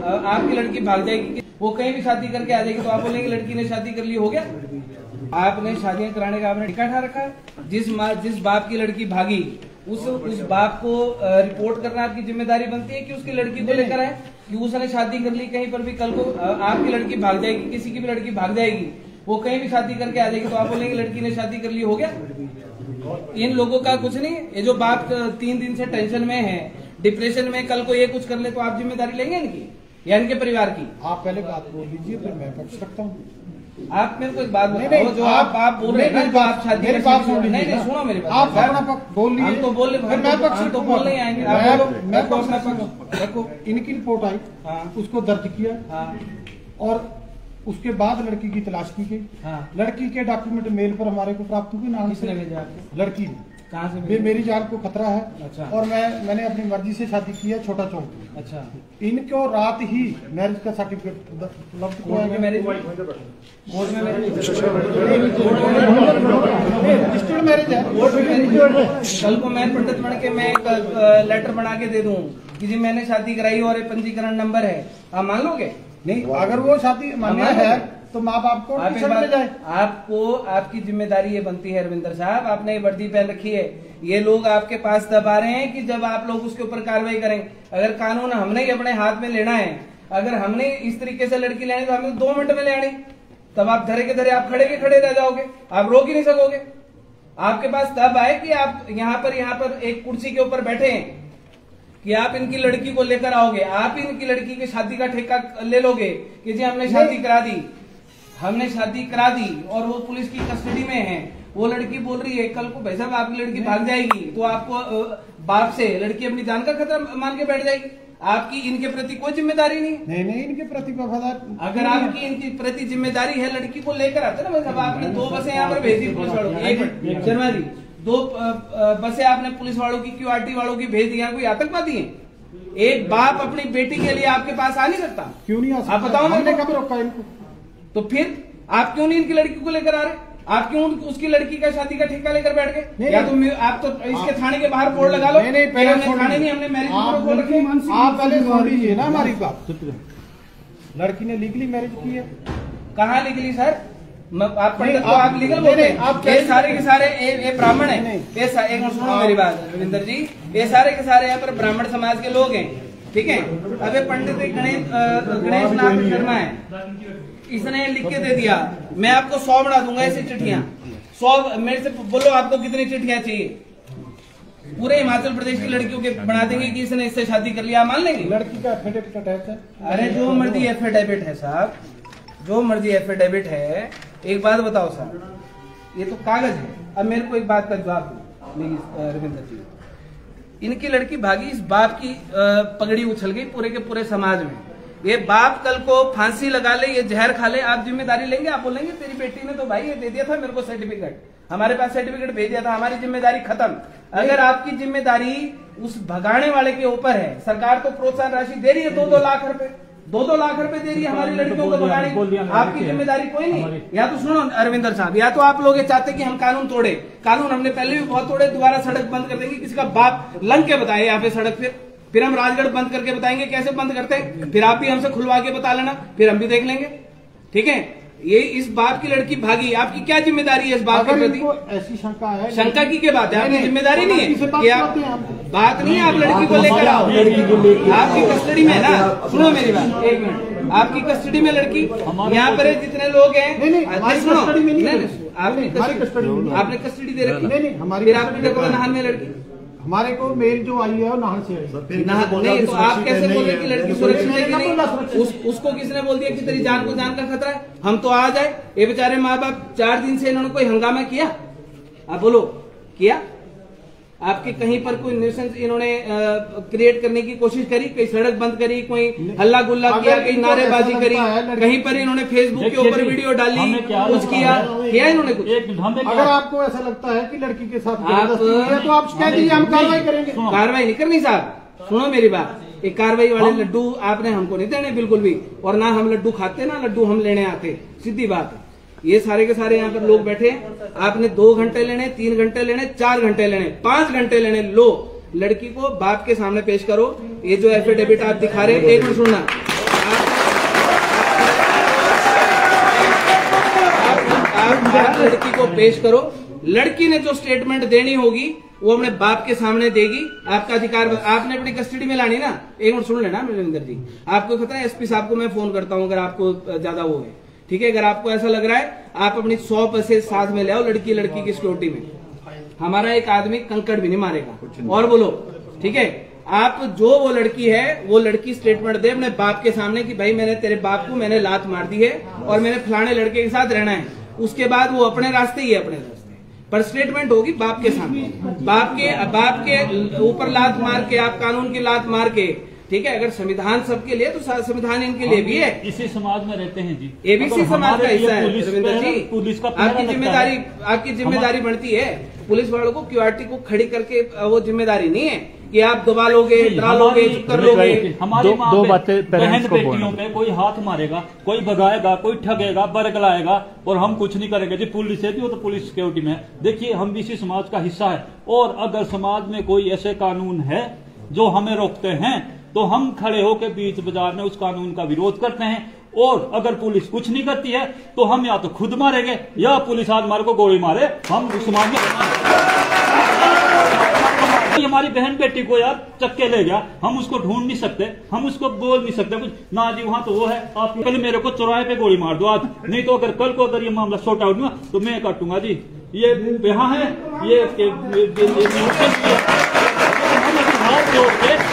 आपकी लड़की भाग जाएगी, वो कहीं भी शादी करके आ जाएगी तो आप बोलेंगे लड़की ने शादी कर ली, हो गया। आपने शादियां कराने का आपने ठेका ठा रखा है। जिस बाप की लड़की भागी उस बाप को रिपोर्ट करना आपकी जिम्मेदारी बनती है कि उसकी लड़की को लेकर आए कि उसने शादी कर ली, कहीं पर भी कल को आपकी लड़की भाग जाएगी, किसी की भी लड़की भाग जाएगी, वो कहीं भी शादी करके आ जाएगी तो आप बोलेंगे लड़की ने शादी कर ली, हो गया। इन लोगों का कुछ नहीं। ये जो बाप 3 दिन से टेंशन में है, डिप्रेशन में, कल को ये कुछ कर ले तो आप जिम्मेदारी लेंगे इनकी या इनके परिवार की? आप पहले बात बोल लीजिए फिर मैं पक्ष रखता हूँ। आप मेरे को एक बात बताओ, जो आप बोल रहे हैं आप शादी मेरी बात सुन लीजिए। नहीं सुनो मेरी बात, आप अपना पक्ष बोल लीजिए। हम तो बोल रहे, मैं पक्ष तो बोल नहीं आएंगे। मैं पक्ष रखो। इनकी रिपोर्ट आई, उसको दर्ज किया और उसके बाद लड़की की तलाश की गई। लड़की के डॉक्यूमेंट मेल पर हमारे को प्राप्त हुए। नाम किसने भेजा आपको? लड़की ने। कहाँ से? मेरी जान को खतरा है। अच्छा। और मैंने अपनी मर्जी से शादी की है छोटा चौक। अच्छा। इनको रात ही मैरिज का सर्टिफिकेट उपलब्ध कोर्ट में मैरिज रजिस्टर्ड मैरिज है। कल को मैं पंडित बन के मैं एक लेटर बना के दे दूं कि जी मैंने शादी कराई और पंजीकरण नंबर है, आप मान लोगे? नहीं, अगर वो शादी मान्य है तो माँ बाप को ले जाए। आपको आपकी जिम्मेदारी ये बनती है रविंदर साहब, आपने ये वर्दी पहन रखी है, ये लोग आपके पास दबा रहे हैं कि जब आप लोग उसके ऊपर कार्रवाई करें। अगर कानून हमने ही अपने हाथ में लेना है, अगर हमने इस तरीके से लड़की लेनी तो हमें 2 मिनट में ले आनी, तब आप धरे के धरे आप खड़े के खड़े रह जाओगे, आप रोक ही नहीं सकोगे। आपके पास तब आए कि आप यहाँ पर एक कुर्सी के ऊपर बैठे हैं कि आप इनकी लड़की को लेकर आओगे, आप इनकी लड़की की शादी का ठेका ले लोगे कि जी हमने शादी करा दी और वो पुलिस की कस्टडी में है। वो लड़की बोल रही है कल को भाई साहब आपकी लड़की भाग जाएगी तो आपको बाप से लड़की अपनी जान का खतरा मान के बैठ जाएगी। आपकी इनके प्रति कोई जिम्मेदारी नहीं। इनके प्रति वफादार। अगर आपकी इनकी प्रति जिम्मेदारी है, लड़की को लेकर आते ना भाई साहब, आपने 2 बसें यहाँ पर भेजी पुलिस वालों की। 1 मिनट शर्मा जी, 2 बसें आपने पुलिस वालों की, QRT वालों की भेज दिया, कोई आतंकवादी है? एक बाप अपनी बेटी के लिए आपके पास आ नहीं सकता? क्यों नहीं आ सकता? आप बताओ हमने कब रोका इनको? तो फिर आप क्यों नहीं इनकी लड़की को लेकर आ रहे? आप क्यों उसकी लड़की का शादी का ठेका लेकर बैठ गए? या तो आप तो इसके थाने के बाहर बोर्ड लगा लो। नहीं, पहले थाने नहीं, हमने मैरिज खोल रखी है। आप पहले सुन लीजिए ना हमारी बात। लड़की ने लीगली मैरिज की है। कहाँ लीगली सर? आप पंडित को आप लीगल बोलते हैं? आप ये सारे के सारे ये ब्राह्मण है। एक मिनट सुनो मेरी बात रविंदर जी, ये सारे के सारे यहाँ पर ब्राह्मण समाज के लोग हैं, ठीक है। अबे पंडित गणेश नाथ शर्मा है, इसने लिख के दे दिया, मैं आपको 100 बना दूंगा ऐसी चिट्ठियां। 100 मेरे से बोलो आपको कितनी चिट्ठियां चाहिए? पूरे हिमाचल प्रदेश की लड़कियों के बना देंगे कि इसने इससे शादी कर लिया, मान लेंगे? लड़की का एफिडेविट अटैच है। अरे जो मर्जी एफिडेविट है साहब, जो मर्जी एफिडेविट है। एक बात बताओ सर, ये तो कागज है। अब मेरे को एक बात का जवाब दो रविंदर जी, इनकी लड़की भागी, इस बाप की पगड़ी उछल गई पूरे के पूरे समाज में। ये बाप कल को फांसी लगा ले, ये जहर खा ले, आप जिम्मेदारी लेंगे? आप बोलेंगे तेरी बेटी ने तो भाई ये दे दिया था मेरे को सर्टिफिकेट, हमारे पास सर्टिफिकेट भेज दिया था, हमारी जिम्मेदारी खत्म। अगर आपकी जिम्मेदारी उस भगाने वाले के ऊपर है, सरकार तो प्रोत्साहन राशि दे रही है 2-2 लाख रुपए, 2-2 लाख रुपए दे रही है हमारी लड़कियों को भगाने की, आपकी जिम्मेदारी कोई नहीं। या तो सुनो अरविंदर साहब, या तो आप लोग ये चाहते कि हम कानून तोड़े, कानून हमने पहले भी बहुत तोड़े, दोबारा सड़क बंद कर देंगे, किसी का बाप लंग के बताए यहाँ पे सड़क, फिर हम राजगढ़ बंद करके बताएंगे कैसे बंद करते हैं, फिर आप भी हमसे खुलवा के बता लेना, फिर हम भी देख लेंगे, ठीक है। ये इस बाप की लड़की भागी, आपकी क्या जिम्मेदारी है इस बाप के प्रति? ऐसी शंका है, शंका की बात है, आपकी जिम्मेदारी नहीं है कि आप बात नहीं है, आप लड़की को लेकर आओ, आपकी कस्टडी में है ना। सुनो मेरी बात, 1 मिनट, आपकी कस्टडी में लड़की यहाँ पर जितने लोग हैं, सुनो, आपने कस्टडी दे रखी, फिर आपने देखो नाहन में लड़की, हमारे को मेल जो आई है वो नाहन से आई। नहीं तो आप कैसे बोल रहे कि लड़की सुरक्षित है कि नहीं? उसको किसने बोल दिया कि तेरी जान को जान का खतरा है? हम तो आ जाए, ये बेचारे माँ बाप 4 दिन से इन्होंने कोई हंगामा किया? आप बोलो किया? आपके कहीं पर कोई न्यूसेंस इन्होंने क्रिएट करने की कोशिश करी? कोई सड़क बंद करी, कोई हल्ला गुल्ला किया, कहीं नारेबाजी करी, कहीं पर इन्होंने फेसबुक के ऊपर वीडियो डाली, कुछ किया इन्होंने कुछ? अगर आपको ऐसा लगता है कि लड़की के साथ तो आप कह दीजिए, हम कार्रवाई करेंगे। कार्रवाई नहीं करनी साहब, सुनो मेरी बात, एक कार्रवाई वाले लड्डू आपने हमको नहीं देने बिल्कुल भी, और ना हम लड्डू खाते ना लड्डू हम लेने आते, सीधी बात है। ये सारे के सारे यहाँ पर लोग बैठे, आपने 2 घंटे लेने, 3 घंटे लेने, 4 घंटे लेने, 5 घंटे लेने, लो लड़की को बाप के सामने पेश करो। ये जो एफिडेविट आप दिखा रहे, एक मिनट सुनना, आप लड़की को पेश करो, लड़की ने जो स्टेटमेंट देनी होगी वो अपने बाप के सामने देगी। आपका अधिकार, आपने अपनी कस्टडी में लानी ना। एक मिनट सुन लेना रविंदर जी, आपको पता है एसपी साहब को मैं फोन करता हूँ अगर आपको ज्यादा वो है, ठीक है। अगर आपको ऐसा लग रहा है आप अपनी 100 पैसे साथ में ले आओ, लड़की की सिक्योरिटी में। हमारा एक आदमी कंकड़ भी नहीं मारेगा। और बोलो, ठीक है। आप जो वो लड़की है, वो लड़की स्टेटमेंट दे अपने बाप के सामने कि भाई मैंने तेरे बाप को मैंने लात मार दी है और मैंने फलाने लड़के के साथ रहना है। उसके बाद वो अपने रास्ते ही है, अपने रास्ते पर स्टेटमेंट होगी बाप के सामने। बाप के ऊपर लात मार के, आप कानून की लात मार के, ठीक है। अगर संविधान सबके लिए तो संविधान इनके लिए भी है। इसी समाज में रहते हैं जी, एबीसी समाज का हिस्सा है रविंदर जी। पुलिस का आपकी जिम्मेदारी बनती है पुलिस वालों को क्यूआरटी को खड़ी करके, वो जिम्मेदारी नहीं है कि आप दबा लोगे, डरा लोगे, चुप कर लोगे। हमारी दो बातें बहन बेटियों पे कोई हाथ मारेगा, कोई भगाएगा, कोई ठगेगा, बरगलाएगा और हम कुछ नहीं करेंगे जी। पुलिस है जी, वो तो पुलिस सिक्योरिटी में है। देखिए हम भी इसी समाज का हिस्सा है और अगर समाज में कोई ऐसे कानून है जो हमें रोकते हैं तो हम खड़े होकर बीच बाजार में उस कानून का विरोध करते हैं। और अगर पुलिस कुछ नहीं करती है तो हम या तो खुद मारेंगे या पुलिस आज हमारे को गोली मारे, हम समाज में हमारी बहन बेटी को यार चक्के ले गया, हम उसको ढूंढ नहीं सकते, हम उसको बोल नहीं सकते कुछ ना जी। वहां तो वो है, आप पहले मेरे को चौराहे पे गोली मार दो आज, नहीं तो अगर कल को अगर ये मामला सॉर्ट आउट हुआ तो मैं काटूंगा जी। ये यहाँ है, ये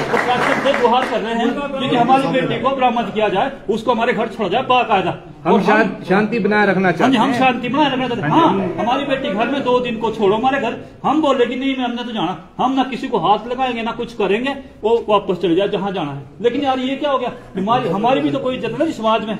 प्रशासन से गुहार कर रहे हैं क्योंकि हमारी बेटी को बरामद किया जाए, उसको हमारे घर छोड़ा जाए बाकायदा। हम शांति बनाए रखना चाहते हैं। हम शांति बनाए रखना चाहते हैं। हाँ, हमारी बेटी घर में 2 दिन को छोड़ो हमारे घर, हम बोले कि नहीं मैं हमने तो जाना, हम ना किसी को हाथ लगाएंगे ना कुछ करेंगे, वो वापस चले जाए जहाँ जाना है। लेकिन यार ये क्या हो गया, हमारी भी तो कोई इज्जत है समाज में।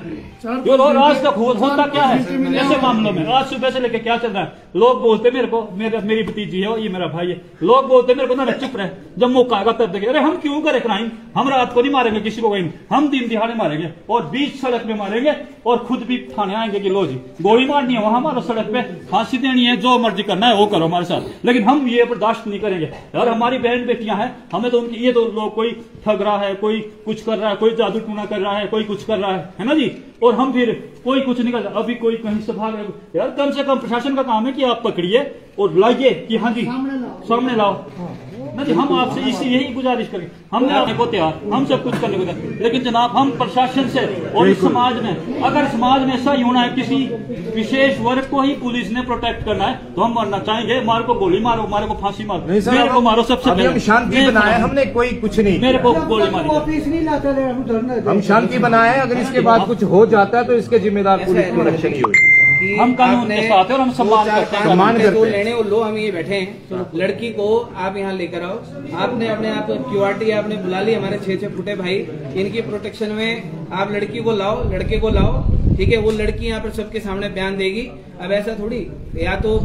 और आज तक होता क्या है ऐसे मामलों में, आज सुबह से लेकर क्या चल रहा है, लोग बोलते मेरे को, मेरी भतीजी है, ये मेरा भाई है, लोग बोलते मेरे को ना चुप रहे, जब मौका आएगा तब देखें। अरे हम क्यों करें क्राइम, हम रात को नहीं मारेंगे किसी को, हम दिन दिहाड़े मारेंगे और बीच सड़क में मारेंगे और खुद भी थाने आएंगे कि लो जी गोली मारनी है, वहां मारो, सड़क पे फांसी देनी है, जो मर्जी करना है वो करो हमारे साथ। लेकिन हम ये बर्दाश्त नहीं करेंगे यार। हमारी बहन बेटियां हैं, हमें तो उनकी, ये तो लोग कोई ठग रहा है, कोई कुछ कर रहा है, कोई जादू टूना कर रहा है, कोई कुछ कर रहा है ना जी। और हम फिर कोई कुछ नहीं कर रहा, अभी कोई कहीं से भाग रहा। यार कम से कम प्रशासन का काम है कि आप पकड़िए और लाइए कि हाँ जी सामने लाओ ना जी। हम आपसे इसी यही गुजारिश करें, हमने आने को तैयार, हम सब कुछ करने को तैयार। लेकिन जनाब हम प्रशासन से और इस समाज में, अगर समाज में ऐसा ही होना है किसी विशेष वर्ग को ही पुलिस ने प्रोटेक्ट करना है तो हम मरना चाहेंगे। मारे को गोली मारो, मारे को फांसी मारो, मेरे को मारो, सबसे पहले शांति बनाए हमने, कोई कुछ नहीं, मेरे को गोली मारी, हम शांति बनाए। अगर इसके बाद कुछ हो जाता है तो इसके जिम्मेदार पुलिस को रक्षा नहीं होगी। हम कानून के साथ हैं और हम सम्मान करते हैं। लेने और लो, हम ये बैठे हैं, लड़की को आप यहाँ लेकर आओ। आपने अपने आप क्यूआरटी आपने बुला ली, हमारे 6 फुटे भाई, इनकी प्रोटेक्शन में आप लड़की को लाओ, लड़के को लाओ, ठीक है। वो लड़की यहाँ पर सबके सामने बयान देगी। अब ऐसा थोड़ी, या तो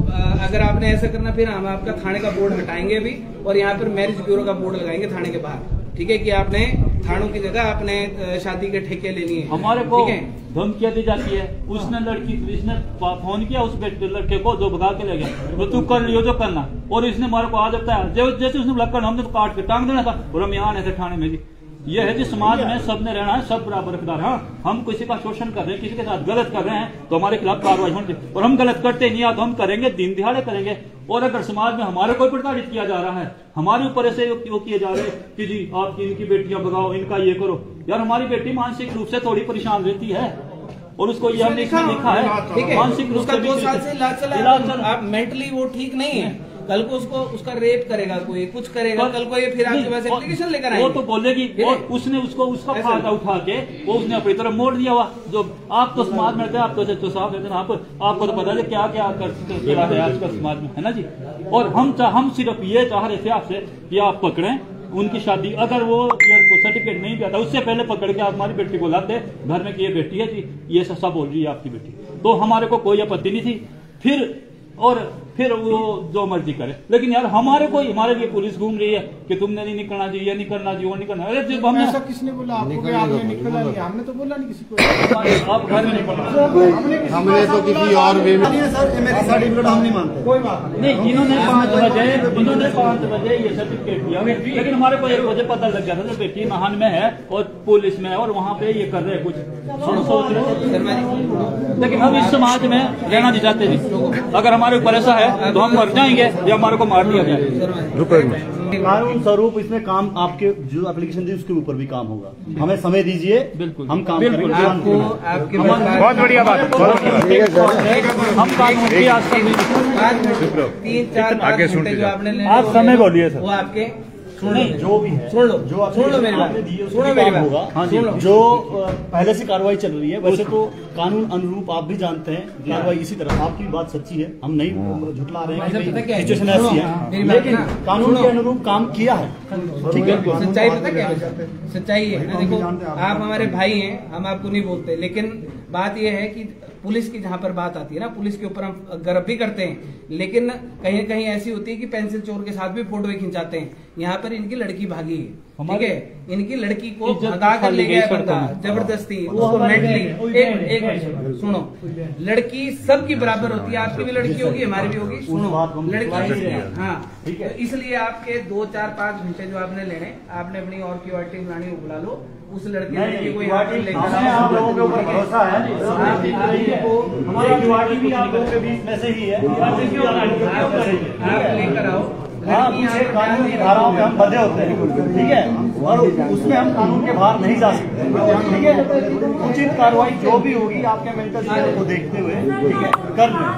अगर आपने ऐसा करना फिर हम आपका थाने का बोर्ड हटाएंगे भी और यहाँ पर मैरिज ब्यूरो का बोर्ड लगाएंगे थाने के बाहर, ठीक है, कि आपने थानों की जगह आपने शादी के ठेके लेनी है। हमारे को धमकियां दी जाती है। उसने इसने फोन किया उस लड़के को जो भगा के ले गया, वो तू कर लियो जो करना, और इसने हमारे को आ जाता है जैसे उसने ब्लॉक करना, हमने तो काट के टांग देना था और हम यहाँ आने थे थाने में जी। ये है जी समाज में सबने रहना है, सब बराबर हकदार। हाँ, हम किसी का शोषण कर रहे हैं, किसी के साथ गलत कर रहे हैं तो हमारे खिलाफ कार्रवाई होनी चाहिए, और हम गलत करते नहीं, या तो हम करेंगे, दिन दिहाड़े करेंगे। और अगर समाज में हमारे को प्रताड़ित किया जा रहा है, हमारे ऊपर ऐसे वो किए जा रहे हैं कि जी आप इनकी बेटियां भगाओ, इनका ये करो, यार हमारी बेटी मानसिक रूप से थोड़ी परेशान रहती है और उसको ये हमने इसमें लिखा है, मानसिक रूप से 2 साल से इलाज चला, आप मेंटली वो ठीक नहीं है। कल को उसका रेप करेगा, कोई कुछ करेगा, कल को ये फिर आपके पास एप्लीकेशन लेकर आएंगे। वो तो बोलेगी, और उसने उसका फायदा उठा के वो उसने अपनी तरफ मोड़ दिया हुआ। जो आप तो समाज में रहते हैं, आप तो सच्चो साफ रहते हैं, आपको तो पता है क्या क्या करते हैं आजकल समाज में, है ना जी। और हम सिर्फ ये चाह रहे थे आपसे कि आप पकड़ें उनकी शादी, अगर वो सर्टिफिकेट नहीं दिया था उससे पहले पकड़ के आप हमारी बेटी को लाते घर में कि ये बेटी है जी, ये सच्चा बोल रही है आपकी बेटी, तो हमारे को कोई आपत्ति नहीं थी। फिर वो जो मर्जी करे। लेकिन यार हमारे लिए पुलिस घूम रही है कि तुमने नहीं निकलना चाहिए, ये नहीं करना चाहिए, वो नहीं करना। अरे जब हमने ऐसा किसने बोला आपको कि आपने निकलना नहीं? हमने तो बोला नहीं किसी को। आप घर में हमने तो किसी और वे में सर मेरी सर्टिफिकेट हम नहीं मानते। कोई बात नहीं, जिन्होंने 5 बजे ये सर्टिफिकेट दिया, लेकिन हमारे को 1 बजे पता लग गया था बेटी महान में है और पुलिस में है और वहाँ पे ये कर रहे कुछ सोच रहे। लेकिन हम इस समाज में रहना नहीं चाहते जी। अगर हमारे ऊपर ऐसा है तो हम मर जाएंगे या हमारे को मार दिया जाए। कानून स्वरूप इसमें काम आपके जो एप्लीकेशन दी उसके ऊपर भी काम होगा। हमें समय दीजिए, बिल्कुल हम काम बिल्कुल करेंगे। आपके बहुत बढ़िया बात, हम कानून की आज तक 3-4 घंटे जो आपने लेने आप समय बोलिए सर। वो आपके जो भी है, सुन लो सुन लो मेरी बात, सुनो मेरी बात होगा। हाँ जी, जो पहले से कार्रवाई चल रही है वैसे तो कानून अनुरूप आप भी जानते हैं कार्रवाई इसी तरह। आपकी बात सच्ची है, हम नहीं झुठला रहे हैं कि सिचुएशन ऐसी है, लेकिन कानून के अनुरूप काम किया है। ठीक है, सच्चाई पता क्या है? सच्चाई है ना, देखो आप हमारे भाई हैं, हम आपको नहीं बोलते, लेकिन बात यह है कि पुलिस की जहाँ पर बात आती है ना, पुलिस के ऊपर हम गर्व भी करते हैं, लेकिन कहीं कहीं ऐसी होती है कि पेंसिल चोर के साथ भी फोटो खिंचाते हैं। यहाँ पर इनकी लड़की भागी है, ठीक है, इनकी लड़की को भगा कर ले गया बंदा जबरदस्ती, उसको मेंटली। एक मिनट सुनो, लड़की सबकी बराबर होती है, आपकी भी लड़की होगी, हमारी भी होगी। सुनो, लड़की हाँ, इसलिए आपके 2-4-5 घंटे जो आपने लेने, आपने अपनी और क्यूआरटी बनानी बुला लो, उस लड़की को यहाँ पर लेकर आप लोगों के ऊपर भरोसा है, हमारी क्यूआरटी भी आप लोगों के बीच में से ही है, आप लेकर आओ। हाँ, पीछे कानून की धाराओं पे हम बंधे होते हैं, ठीक है, और उसमें हम कानून के बाहर नहीं जा सकते, ठीक है। उचित कार्रवाई जो भी होगी आपके मेंटल को देखते हुए, ठीक है, कर लें।